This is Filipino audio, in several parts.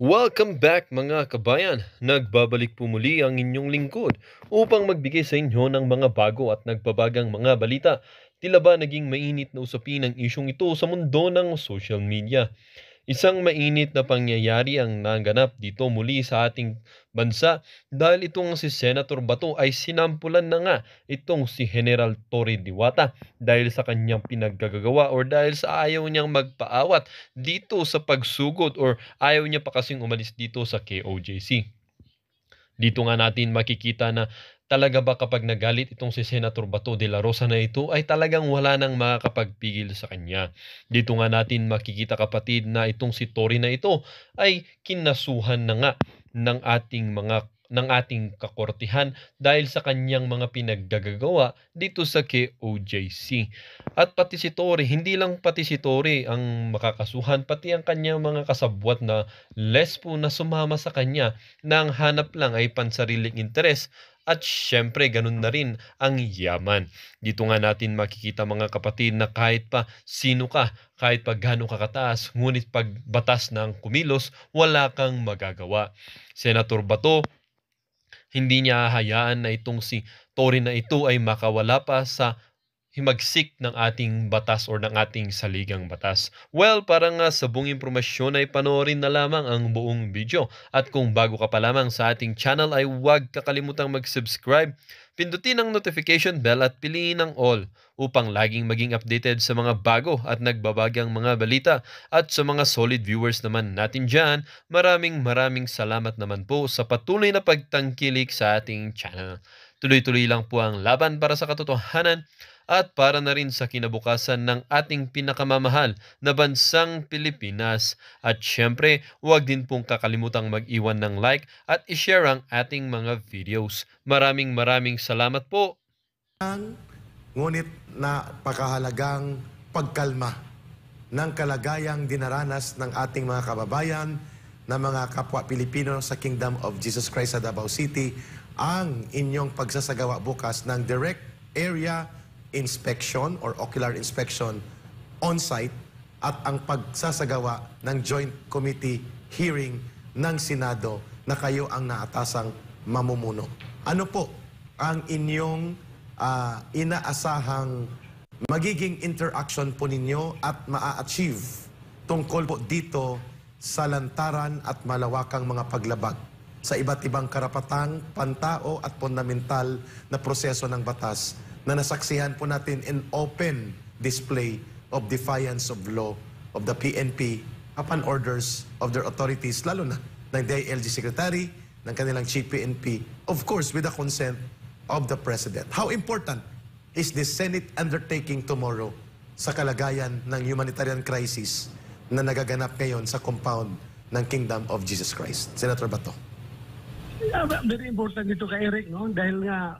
Welcome back mga kabayan! Nagbabalik po muli ang inyong lingkod upang magbigay sa inyo ng mga bago at nagbabagang mga balita. Tila ba naging mainit na usapin ang isyong ito sa mundo ng social media? Isang mainit na pangyayari ang naganap dito muli sa ating bansa dahil itong si Senator Bato ay sinampulan na nga itong si General Torre Diwata dahil sa kanyang pinaggagawa or dahil sa ayaw niyang magpaawat dito sa pagsugod or ayaw niya pa kasing umalis dito sa KOJC. Dito nga natin makikita na talaga ba kapag nagalit itong si Senator Bato de la Rosa na ito ay talagang wala nang makakapagpigil sa kanya. Dito nga natin makikita kapatid na itong si Tory na ito ay kinasuhan na nga ng ating kakortihan dahil sa kanyang mga pinaggagawa dito sa KOJC. At pati si Tory, hindi lang pati si Tory ang makakasuhan, pati ang kanyang mga kasabwat na lesbo na sumama sa kanya na ang hanap lang ay pansariling interes at syempre ganun na rin ang yaman. Dito nga natin makikita mga kapatid na kahit pa sino ka, kahit pa gaano ka kataas, ngunit pag batas ng kumilos, wala kang magagawa. Senator Bato, hindi niya hahayaan na itong si Tory na ito ay makawala pa sa himagsik ng ating batas or ng ating saligang batas. Well, para nga sa buong impormasyon ay panoorin na lamang ang buong video. At kung bago ka pa lamang sa ating channel ay huwag kakalimutang mag-subscribe, pindutin ang notification bell at piliin ang all upang laging maging updated sa mga bago at nagbabagang mga balita. At sa mga solid viewers naman natin dyan, maraming salamat naman po sa patuloy na pagtangkilik sa ating channel. Tuloy-tuloy lang po ang laban para sa katotohanan at para na rin sa kinabukasan ng ating pinakamamahal na bansang Pilipinas. At syempre, huwag din pong kakalimutang mag-iwan ng like at i-share ang ating mga videos. Maraming salamat po! Ngunit napakahalagang pagkalma ng kalagayang dinaranas ng ating mga kababayan na mga kapwa Pilipino sa Kingdom of Jesus Christ sa Davao City ang inyong pagsasagawa bukas ng direct area inspection or ocular inspection on-site at ang pagsasagawa ng joint committee hearing ng Senado na kayo ang naatasang mamumuno. Ano po ang inyong inaasahang magiging interaction po ninyo at maa-achieve tungkol po dito sa lantaran at malawakang mga paglabag sa iba't ibang karapatang, pantao at fundamental na proseso ng batas na nasaksihan po natin in open display of defiance of law of the PNP upon orders of their authorities, lalo na ng DILG Secretary, ng kanilang Chief PNP, of course with the consent of the President. How important is the Senate undertaking tomorrow sa kalagayan ng humanitarian crisis na nagaganap ngayon sa compound ng Kingdom of Jesus Christ? Senator Bato. Very important dito kay Eric, no? Dahil nga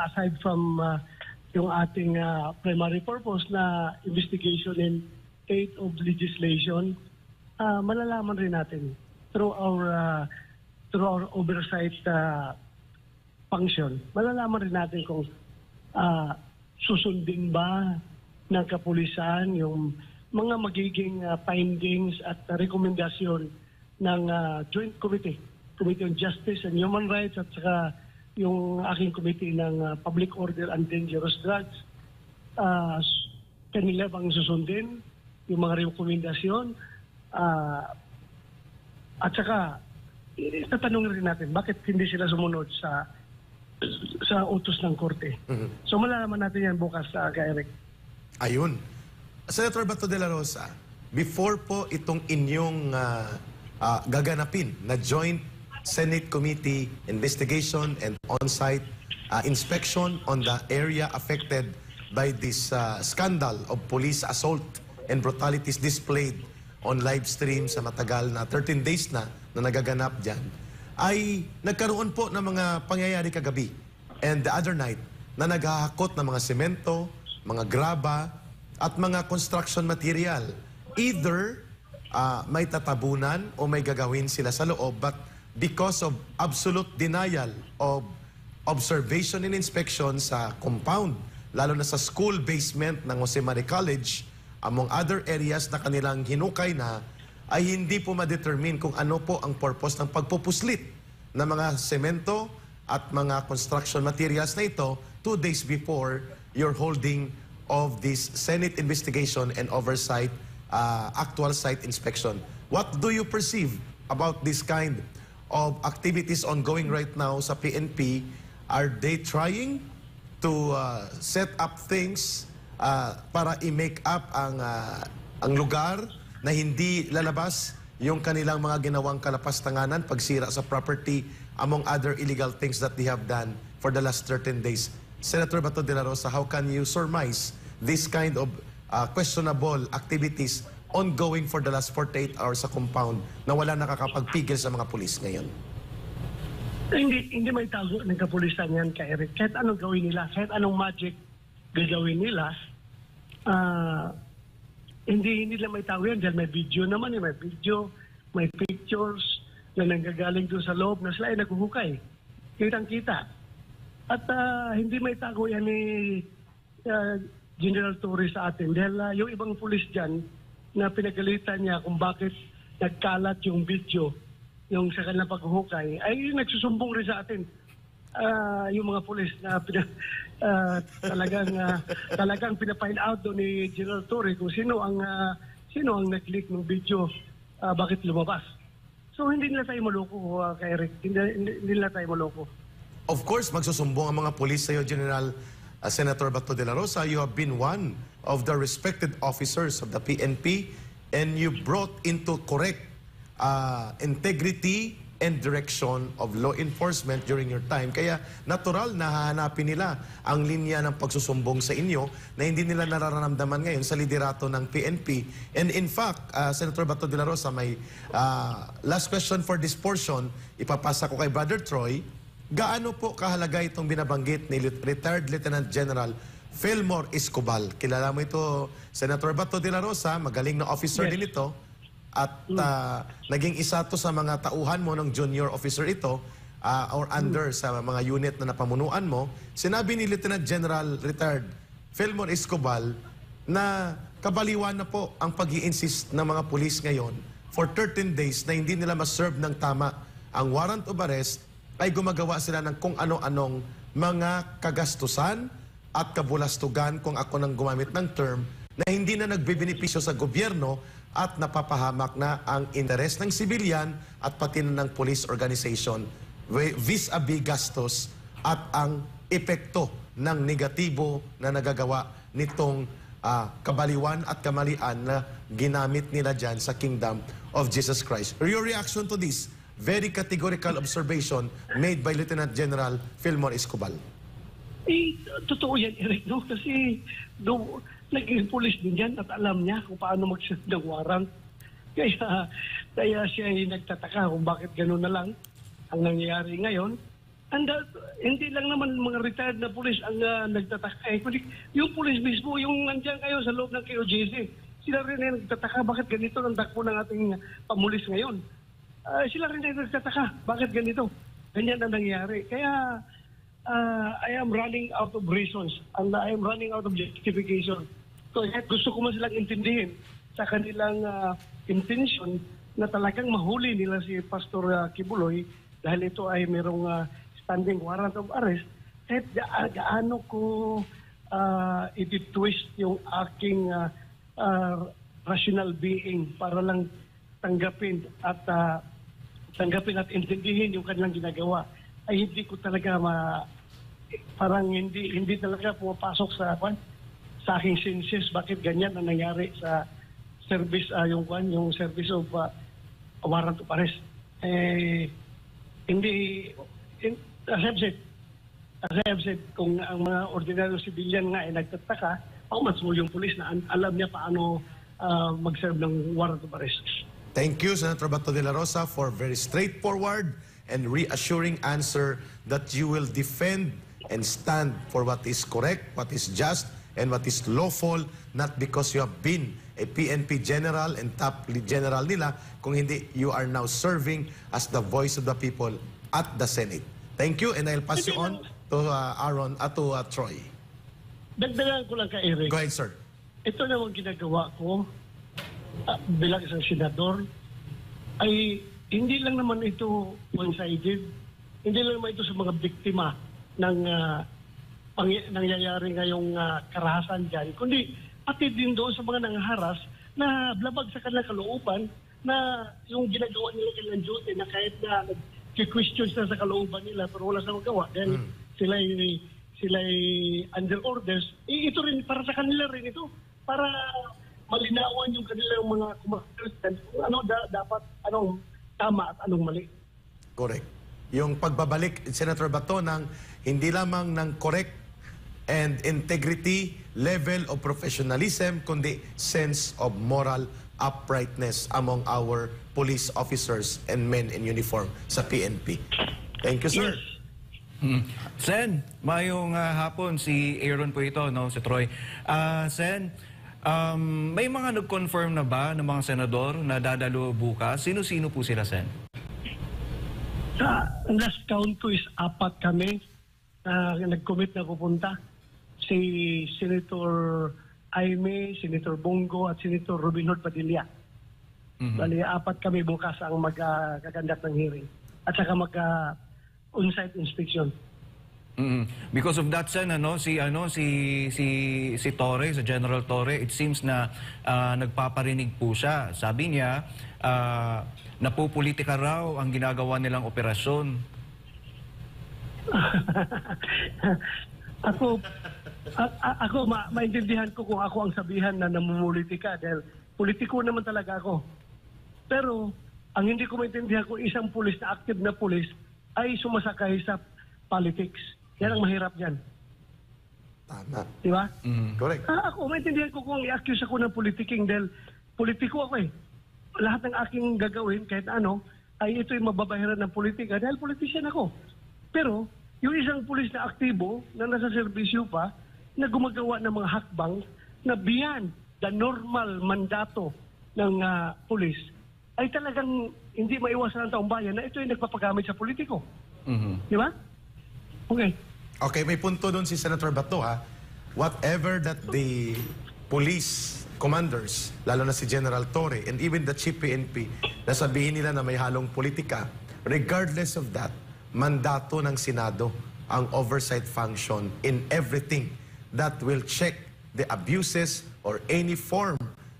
aside from yung ating primary purpose na investigation in state of legislation, malalaman rin natin through our oversight function, malalaman rin natin kung susundin ba ng kapulisan yung mga magiging findings at rekomendasyon ng Joint Committee on Justice and Human Rights at saka yung aking committee ng Public Order and Dangerous Drugs. Kanila bang susundin yung mga rekomendasyon at saka tatanungin rin natin bakit hindi sila sumunod sa utos ng korte. So malalaman natin yan bukas kay Eric. Ayun. Senator Bato de la Rosa, before po itong inyong gaganapin na Joint Senate Committee investigation and on-site inspection on the area affected by this scandal of police assault and brutalities displayed on live stream sa matagal na 13 days na nagaganap dyan, ay nagkaroon po ng mga pangyayari kagabi and the other night na naghahakot ng mga semento, mga graba, at mga construction material. Either may tatabunan o may gagawin sila sa loob, but because of absolute denial of observation and inspection sa compound, lalo na sa school basement ng Jose Maria College, among other areas na kanilang hinukay na ay hindi po ma-determine kung ano po ang purpose ng pagpupuslit ng mga semento at mga construction materials na ito 2 days before your holding of this Senate investigation and oversight actual site inspection. What do you perceive about this kind of activities ongoing right now sa PNP? Are they trying to set up things para i-make up ang lugar na hindi lalabas yung kanilang mga ginawang kalapastanganan, pagsira sa property, among other illegal things that they have done for the last 13 days? Senator Bato de la Rosa, how can you surmise this kind of questionable activities ongoing for the last 48 hours sa compound na wala nakakapagpigil sa mga pulis ngayon? Hindi may tago ng kapulisan yan, Eric. Kahit anong gawin nila, kahit anong magic gagawin nila, hindi nila may tago yan. Dahil may video naman, may video, may pictures na nanggagaling doon sa loob na sila ay naghuhukay. Kitang-kita. At hindi may tago yan ni General Torres sa atin. Dahil yung ibang pulis dyan na pinagalitan niya kung bakit nagkalat yung video, yung sa kanilang paghuhukay, ay nagsusumbong rin sa atin. Yung mga pulis na talagang pinafind out doon ni General Torre kung sino ang nag-leak ng video, bakit lumabas. So hindi nila tayo maloko, Eric. Hindi nila tayo maloko. Of course, magsusumbong ang mga pulis sa iyo, General Senator Bato de la Rosa. You have been one of the respected officers of the PNP and you brought into correct integrity and direction of law enforcement during your time. Kaya natural na hahanapin nila ang linya ng pagsusumbong sa inyo na hindi nila nararamdaman ngayon sa liderato ng PNP. And in fact, Senator Bato de la Rosa, may last question for this portion, ipapasa ko kay Brother Troy. Gaano po kahalaga itong binabanggit ni retired Lieutenant General Fillmore Escobal? Kilala mo ito, Senator Bato de la Rosa, magaling na officer din ito. At naging isa to sa mga tauhan mo ng junior officer ito or under sa mga unit na napamunuan mo. Sinabi ni Lieutenant General retired Fillmore Escobal na kabaliwan na po ang pag-i-insist ng mga pulis ngayon for 13 days na hindi nila maserve ng tama ang warrant of arrest, ay gumagawa sila ng kung ano-anong mga kagastusan at kabulastugan, kung ako nang gumamit ng term, na hindi na nagbibenepisyo sa gobyerno at napapahamak na ang interes ng sibilyan at pati na ng police organization vis-a-vis gastos at ang epekto ng negatibo na nagagawa nitong kabaliwan at kamalian na ginamit nila dyan sa Kingdom of Jesus Christ. Your reaction to this very categorical observation made by Lieutenant General Fillmore Escobal? Totoo yan, Eric, no? Kasi naging pulis din yan at alam niya kung paano mag-set ng warrant. Kaya siya ay nagtataka kung bakit gano'n na lang ang nangyayari ngayon. And hindi lang naman mga retired na pulis ang nagtataka. Kundi yung pulis mismo, yung nandiyan kayo sa loob ng KOJC, sila rin ay nagtataka bakit ganito ang takbo ng ating pamulis ngayon. Sila rin ay nagtataka bakit ganito. Ganyan ang nangyayari. Kaya I am running out of reasons and I am running out of justification. So gusto ko man silang intindihin sa kanilang intention na talagang mahuli nila si Pastor Kibuloy dahil ito ay merong standing warrant of arrest. Kahit gaano ko i-twist yung aking rational being para lang tanggapin at intindihin yung kanilang ginagawa, ay hindi ko talaga parang hindi talaga pumapasok sa aking senses bakit ganyan ang nangyari sa service yung service of warrant of arrest. As I have said, kung ang mga ordinaryo civilian nga ay nagtataka, how much more yung police na alam niya paano mag-serve ng warrant of arrest. Thank you, Senator Bato de la Rosa, for very straightforward and reassuring answer that you will defend and stand for what is correct, what is just, and what is lawful, not because you have been a PNP general and top general nila, kung hindi, you are now serving as the voice of the people at the Senate. Thank you, and I'll pass you on to Troy. Dagdagan ko lang kay Eric. Go ahead, sir. Ito naman ginagawa ko bilang isang senador, ay hindi lang naman ito one-sided. Hindi lang naman ito sa mga biktima ng nangyayari ngayong karahasan dyan, kundi pati din doon sa mga nangharas na labag sa kanilang kalooban na yung ginagawa nila kanilang duty na kahit na nag-questions na sa kalooban nila pero wala sa magawa dahil sila'y under orders, ito rin para sa kanila rin ito, para malinawan yung kanilang mga kumakalastan kung ano dapat, anong tama at anong mali. Correct. Yung pagbabalik, Senator Bato, ng hindi lamang ng correct and integrity level of professionalism, kundi sense of moral uprightness among our police officers and men in uniform sa PNP. Thank you, sir. Yes. Sen, mayong hapon, si Aaron po ito, no, si Troy. Sen, may mga nag-confirm na ba ng mga senador na dadalo bukas? Sino-sino po sila, Sen? Sa last count ko is 4 kami na nag-commit na pupunta. Si Senator Aimee, Senator Bongo at Senator Robin Hood Padilla. Bali, 4 kami bukas ang mag-gagandak ng hearing. At saka on-site inspection. Because of that, Sen, si Torre, si General Torre, it seems na nagpaparinig po siya. Sabi niya, napupolitika raw ang ginagawa nilang operasyon. Ako maintindihan ko kung ako ang sabihan na namumulitika dahil politiko naman talaga ako. Pero ang hindi ko maintindihan kung isang pulis na active na pulis ay sumasakay sa politics. Yan ang mahirap dyan. Tama. Di ba? Correct. Ako maintindihan ko kung i-accuse ako ng politiking dahil politiko ako eh. Lahat ng aking gagawin kahit ano ay ito'y mababayaran ng politika dahil politician ako. Pero yung isang pulis na aktibo na nasa serbisyo pa na gumagawa ng mga hakbang na beyond the normal mandato ng pulis ay talagang hindi maiwasan ng taong bayan na ito ay nagpapagamit sa politiko. Di ba? Okay. Okay, may punto doon si Senator Bato, ha. Whatever that the police commanders, lalo na si General Torre and even the Chief PNP, nasabihin nila na may halong politika, regardless of that, mandato ng Senado ang oversight function in everything that will check the abuses or any form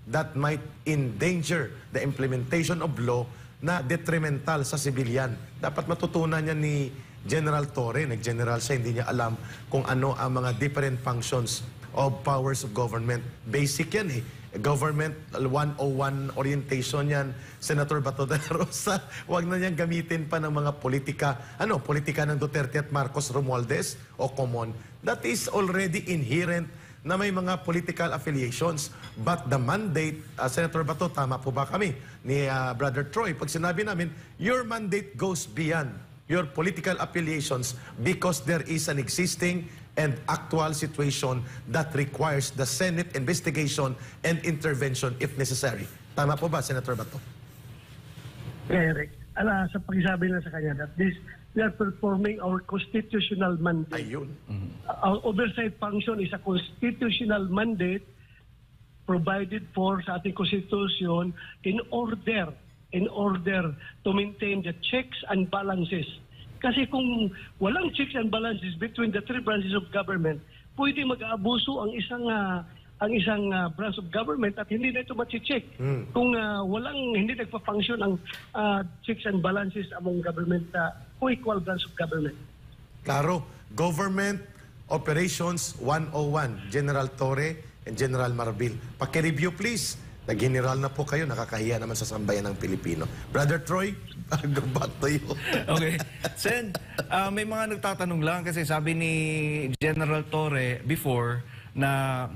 that might endanger the implementation of law na detrimental sa sibilyan. Dapat matutunan niya ni General Torre, nag-general siya, hindi niya alam kung ano ang mga different functions of powers of government. Basic yan eh. Government 101 orientation yan, Senator Bato de la Rosa. Huwag na niyang gamitin pa ng mga politika, politika ng Duterte at Marcos Romualdez o common. That is already inherent na may mga political affiliations. But the mandate, Senator Bato, tama po ba kami ni Brother Troy? Pag sinabi namin, your mandate goes beyond your political affiliations because there is an existing and actual situation that requires the Senate investigation and intervention if necessary. Tama po ba, Senator Bato? Eric, sa pagsabi na sa kanya that we are performing our constitutional mandate. Ayun. Our oversight function is a constitutional mandate provided for sa ating Constitution in order to maintain the checks and balances. Kasi kung walang checks and balances between the three branches of government, pwede mag-aabuso ang isang branch of government at hindi na ito ma-check. Kung hindi nagpa-function ang checks and balances among government, co-equal branch of government. Klaro, Government Operations 101, General Torre and General Marbil. Paki-review please. Nag-general na po kayo, nakakahiya naman sa sambayan ng Pilipino. Brother Troy, go back to you. Okay. Sen, may mga nagtatanong lang kasi sabi ni General Torre before na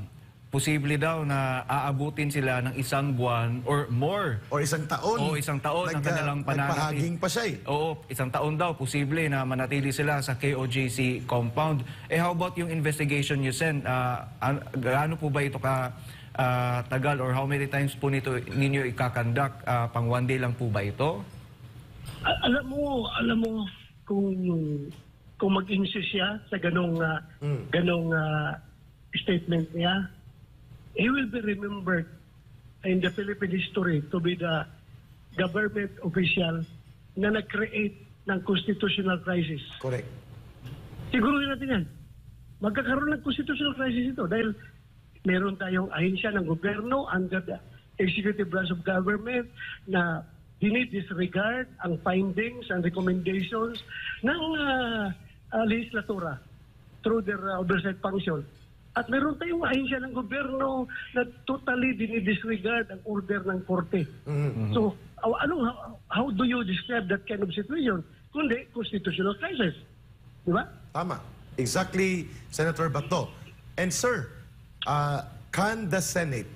posible daw na aabutin sila ng 1 buwan or more. Or 1 taon. Oo, 1 taon ang kanilang pananatili. Nagpahaging pa siya eh. Oo, 1 taon daw, posible na manatili sila sa KOJC compound. How about yung investigation nyo, Sen? Gaano po ba ito tagal or how many times po ninyo ikakandak? Pang 1 day lang po ba ito? Alam mo kung mag-insist siya sa ganong statement niya, he will be remembered in the Philippine history to be the government official na nag-create ng constitutional crisis. Correct. Siguruhin natin yan. Magkakaroon ng constitutional crisis ito dahil meron tayong ahensya ng gobyerno under the executive branch of government na dinidisregard ang findings and recommendations ng legislatura through their oversight function. At meron tayong ahensya ng gobyerno na totally dinidisregard ang order ng korte. So, how do you describe that kind of situation? Kundi constitutional crisis. Di ba? Tama. Exactly, Senator Bato. And sir, can the Senate,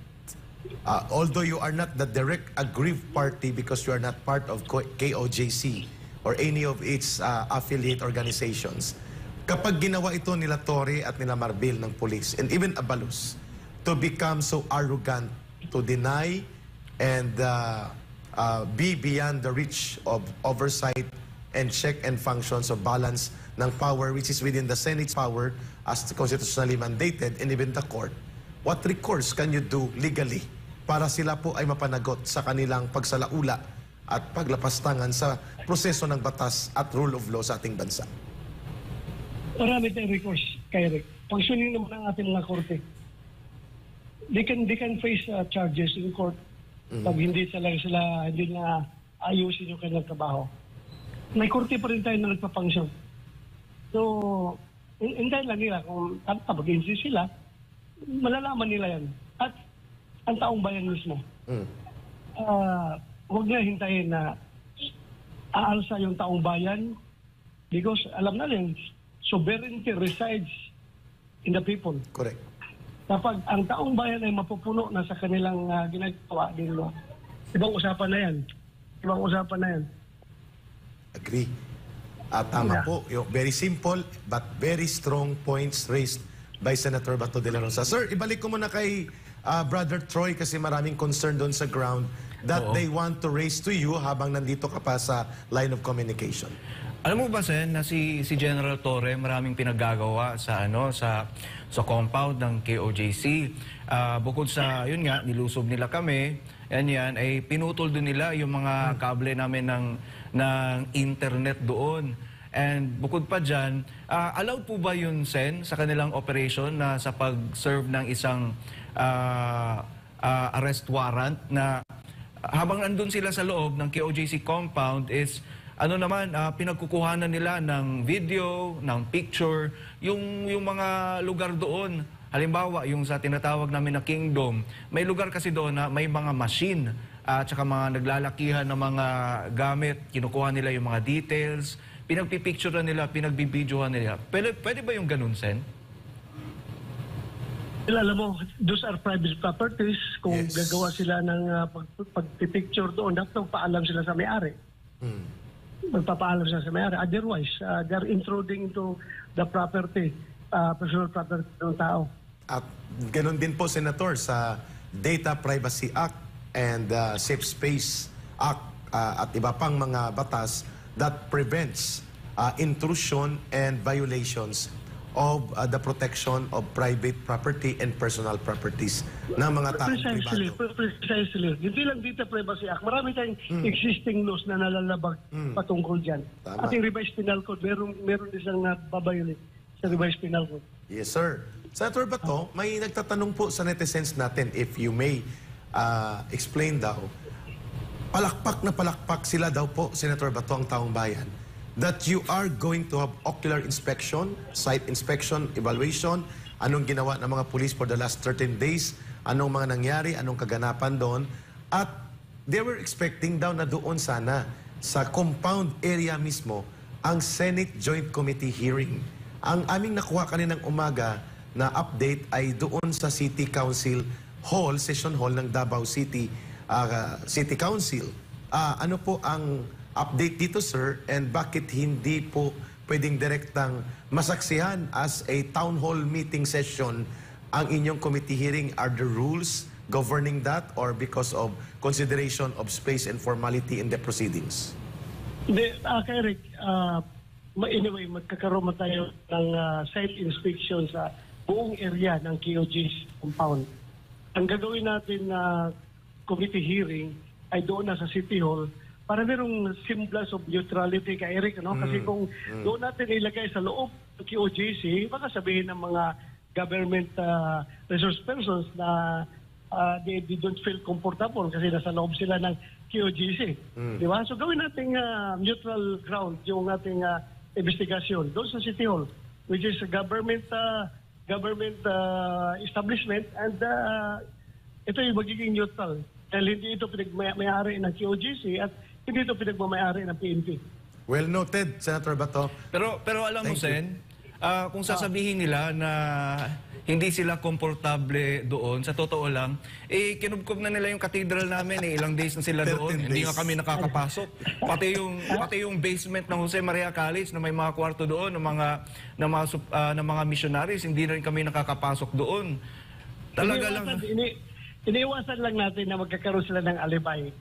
although you are not the direct aggrieved party because you are not part of KOJC or any of its affiliate organizations, kapag ginawa ito nila Torre at nila Marbil ng police and even Abalos to become so arrogant to deny and be beyond the reach of oversight and check and functions of balance ng power which is within the Senate's power as constitutionally mandated and even the court, what recourse can you do legally para sila po ay mapanagot sa kanilang pagsalaula at paglapastangan sa proseso ng batas at rule of law sa ating bansa? Marami tayong recourse, kay Rick. Functioning naman ang ating mga korte. They can face charges in court pag hindi na ayusin yung kanilang trabaho. May korte pa rin tayo na nagpa-function. So, hintayin lang nila kung mag-insist sila, malalaman nila yan. At ang taong bayan mismo. Huwag na hintayin na aalsa yung taong bayan because alam na rin, sovereignty resides in the people. Correct. Kapag ang taong bayan ay mapupuno na sa kanilang ginagawa, ibang usapan na yan. Ibang usapan na yan. Agree. Tama po. Yung very simple but very strong points raised by Senator Bato de la Rosa. Sir, ibalik ko muna kay Brother Troy kasi maraming concern doon sa ground that they want to raise to you habang nandito ka pa sa line of communication. Alam mo ba, Sen, na si General Torre maraming pinaggagawa sa compound ng KOJC. Bukod sa, yun nga, nilusob nila kami, yan, ay pinutol din nila yung mga kable namin ng internet doon. And bukod pa dyan, allowed po ba yun, Sen, sa kanilang operation na sa pag-serve ng isang arrest warrant na habang nandun sila sa loob ng KOJC compound is pinagkukuhanan nila ng video, ng picture, yung mga lugar doon. Halimbawa, yung sa tinatawag namin na Kingdom, may lugar kasi doon na may mga machine at saka mga naglalakihan ng mga gamit, kinukuha nila yung mga details, pinagpipicturean nila, pinagbibidyohan nila. Pwede ba yung ganun, Sen? Alam mo, those are private properties. Kung Yes. gagawa sila ng pagpipicture doon, dapat paalam sila sa may-ari. Magpapaalam sila sa may-ari. Otherwise, they're intruding into the property, personal property ng tao. At ganun din po, Senator, sa Data Privacy Act and Safe Space Act at iba pang mga batas that prevents intrusion and violations of the protection of private property and personal properties ng mga taong pribado. Precisely. Hindi lang Data Privacy Act. Marami tayong existing laws na nalalabag patungkol dyan. Tama. Ating revised penal code, meron isang nababayolate sa revised penal code. Yes, sir. Senator Bato, may nagtatanong po sa netizens natin, if you may explain daw, palakpak sila daw po, Senator Bato, ang taong bayan, that you are going to have ocular inspection, site inspection, evaluation, anong ginawa ng mga police for the last 13 days, anong mga nangyari, anong kaganapan doon, at they were expecting daw na doon sana sa compound area mismo ang Senate Joint Committee hearing. Ang aming nakuha kaninang umaga na update ay doon sa City Council Hall, Session Hall ng Davao City City Council. Ano po ang update dito, sir? And bakit hindi po pwedeng direktang masaksihan as a town hall meeting session ang inyong committee hearing? Are the rules governing that or because of consideration of space and formality in the proceedings? Hindi, kay Rick, anyway, magkakaroon man tayo ng site inspection sa buong area ng KOJ's compound. Ang gagawin natin na committee hearing ay doon na sa City Hall para merong semblance of neutrality kay Eric, no? Kasi kung doon natin ilagay sa loob ng QOJC, baka sabihin ng mga government resource persons na they don't feel comfortable kasi nasa loob sila ng QOJC. Di ba? So gawin nating neutral ground yung ating investigasyon doon sa City Hall, which is a government establishment, and ito yung magiging neutral dahil hindi ito pinagmayari ng QOJC at hindi ito pinagmamayari ng PNP. Well noted, Senator Bato. Pero alam mo, Sen, kung sasabihin nila na hindi sila komportable doon, sa totoo lang, kinubkob na nila yung cathedral namin, ilang days na sila doon, 13 hindi days. nga kami nakakapasok. Pati yung basement ng Jose Maria College na may mga kwarto doon ng mga missionaries, hindi na rin kami nakakapasok doon. Talaga lang. Iniiwasan lang natin na magkakaroon sila ng alibay.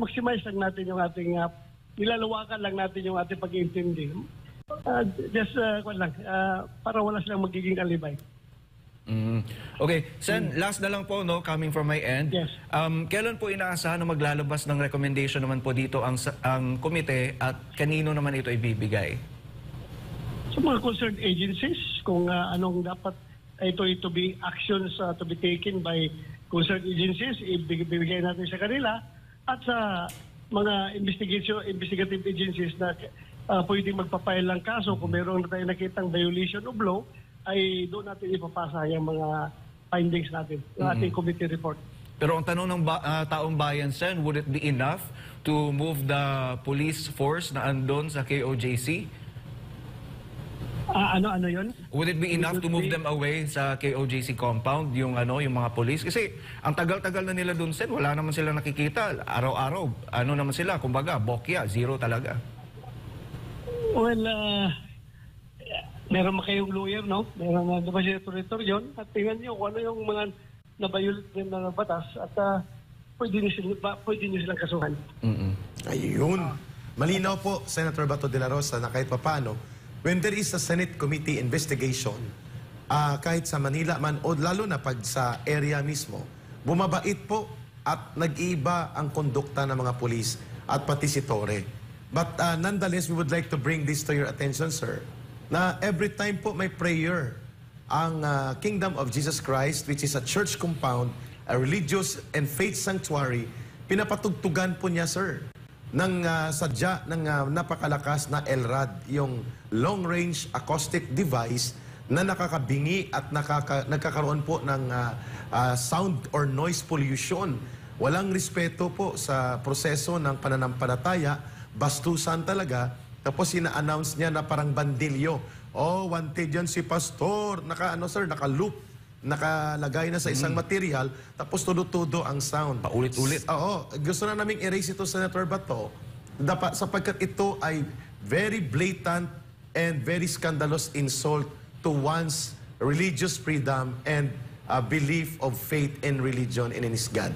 Maximize lang natin yung ating, nilalawakan lang natin yung ating pag-iintindi. Para wala silang magiging alibay. Okay, Sen, last na lang po, no, coming from my end. Yes. Kailan po inaasahan na maglalabas ng recommendation naman po dito ang komite at kanino naman ito ibibigay? Sa mga concerned agencies, kung anong dapat ito to be actions to be taken by concerned agencies, ibibigay natin sa kanila, at sa mga investigative agencies na pwedeng magpapile ng kaso kung mayroon na tayo nakitang violation of law, ay doon natin ipapasa yung mga findings natin, yung ating committee report. Pero ang tanong ng taong bayan, Sen, would it be enough to move the police force na andon sa KOJC? Ano yun? Would it be enough to move them away sa KOJC compound, yung mga police? Kasi ang tagal-tagal na nila doon, Sen, wala naman sila nakikita. Araw-araw, naman sila, kumbaga, bokya, zero talaga. Well, meron kayong lawyer, no? Meron na ba siya yun? At tingnan niyo kung ano yung mga nabayulit ng batas at pwede niyo silang kasuhan. Ayun. Malinaw po, Senator Bato de la Rosa, na kahit papano, when there is a Senate committee investigation, kahit sa Manila man o lalo na pag sa area mismo, bumabait po at nag-iiba ang kondukta ng mga pulis at pati si Torre. But nonetheless, we would like to bring this to your attention, sir, na every time po may prayer ang Kingdom of Jesus Christ, which is a church compound, a religious and faith sanctuary, pinapatugtugan po niya, sir, ng sadya ng napakalakas na LRAD, yung long-range acoustic device na nakakabingi at nagkakaroon po ng sound or noise pollution. Walang respeto po sa proseso ng pananampalataya, bastusan talaga. Tapos ina-announce niya na parang bandilyo. Oh, wanted yan si pastor. Naka-loop. Nakalagay na sa isang material, tapos tudo-tudo ang sound. Paulit-ulit. Oo. Gusto na naming erase ito, Senator Bato, sapagkat ito ay very blatant and very scandalous insult to one's religious freedom and belief of faith in religion and in his God.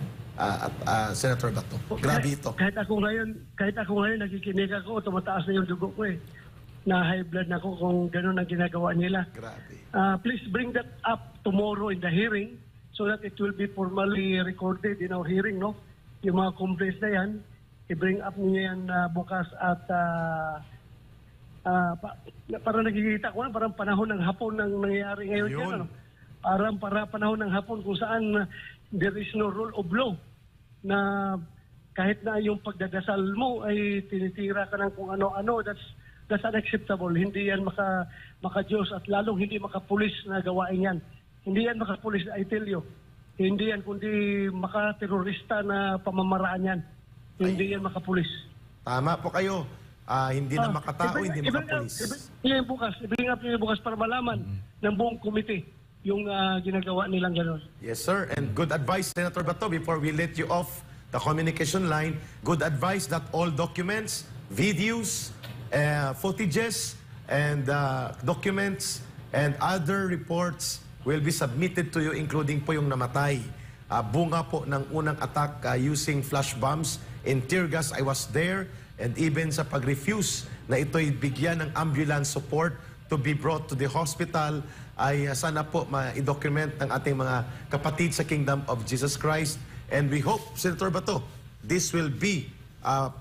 Senator Bato. Grabe ito. Kahit ako ngayon nakikinig ako, tumataas na yung dugo ko eh. Na high blood na ako kung gano'n ang ginagawa nila. Grabe. Please bring that up tomorrow in the hearing so that it will be formally recorded in our hearing, no? Yung mga complaints na yan, i-bring up niya yan bukas at parang nakikita ko na parang panahon ng hapon nang nangyayari ngayon Ayun. yan, ano? Para panahon ng hapon kung saan there is no rule of law na kahit na yung pagdadasal mo ay tinitira ka ng kung ano-ano, that's unacceptable. Hindi yan maka-Diyos at lalong hindi makapulis na gawain yan. Hindi yan makapulis, I tell you. Hindi yan kundi maka-terorista na pamamaraan yan. Hindi yan makapulis. Tama po kayo. Hindi na makatao, hindi makapulis. I-bring up niyo bukas para malaman ng buong komite yung ginagawa nilang gano'n. Yes, sir. And good advice, Senator Bato, before we let you off the communication line, good advice that all documents, videos, footages, and documents, and other reports will be submitted to you, including po yung namatay. Bunga po ng unang attack using flash bombs and tear gas. I was there, and even sa pag-refuse na ito'y bigyan ng ambulance support to be brought to the hospital, ay sana po ma-document ng ating mga kapatid sa Kingdom of Jesus Christ. And we hope, Senator Bato, this will be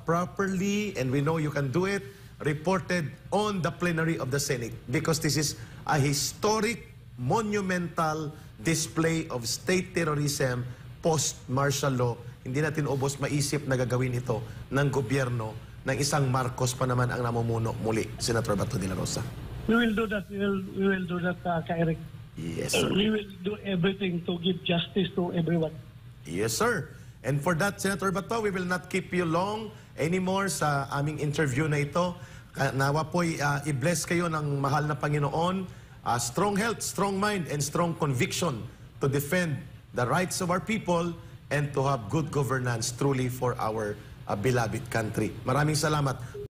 properly, and we know you can do it, reported on the plenary of the Senate because this is a historic, monumental display of state terrorism post-martial law. Hindi natin ubos maisip na gagawin ito ng gobyerno ng isang Marcos pa naman ang namumuno muli, Senator Bato de la Rosa. We will do that. We will do that, Ka-Eric. Yes, sir. We will do everything to give justice to everyone. Yes, sir. And for that, Senator Bato, we will not keep you long anymore sa aming interview na ito. Nawa po'y i-bless kayo ng mahal na Panginoon. Strong health, strong mind, and strong conviction to defend the rights of our people and to have good governance truly for our beloved country. Maraming salamat.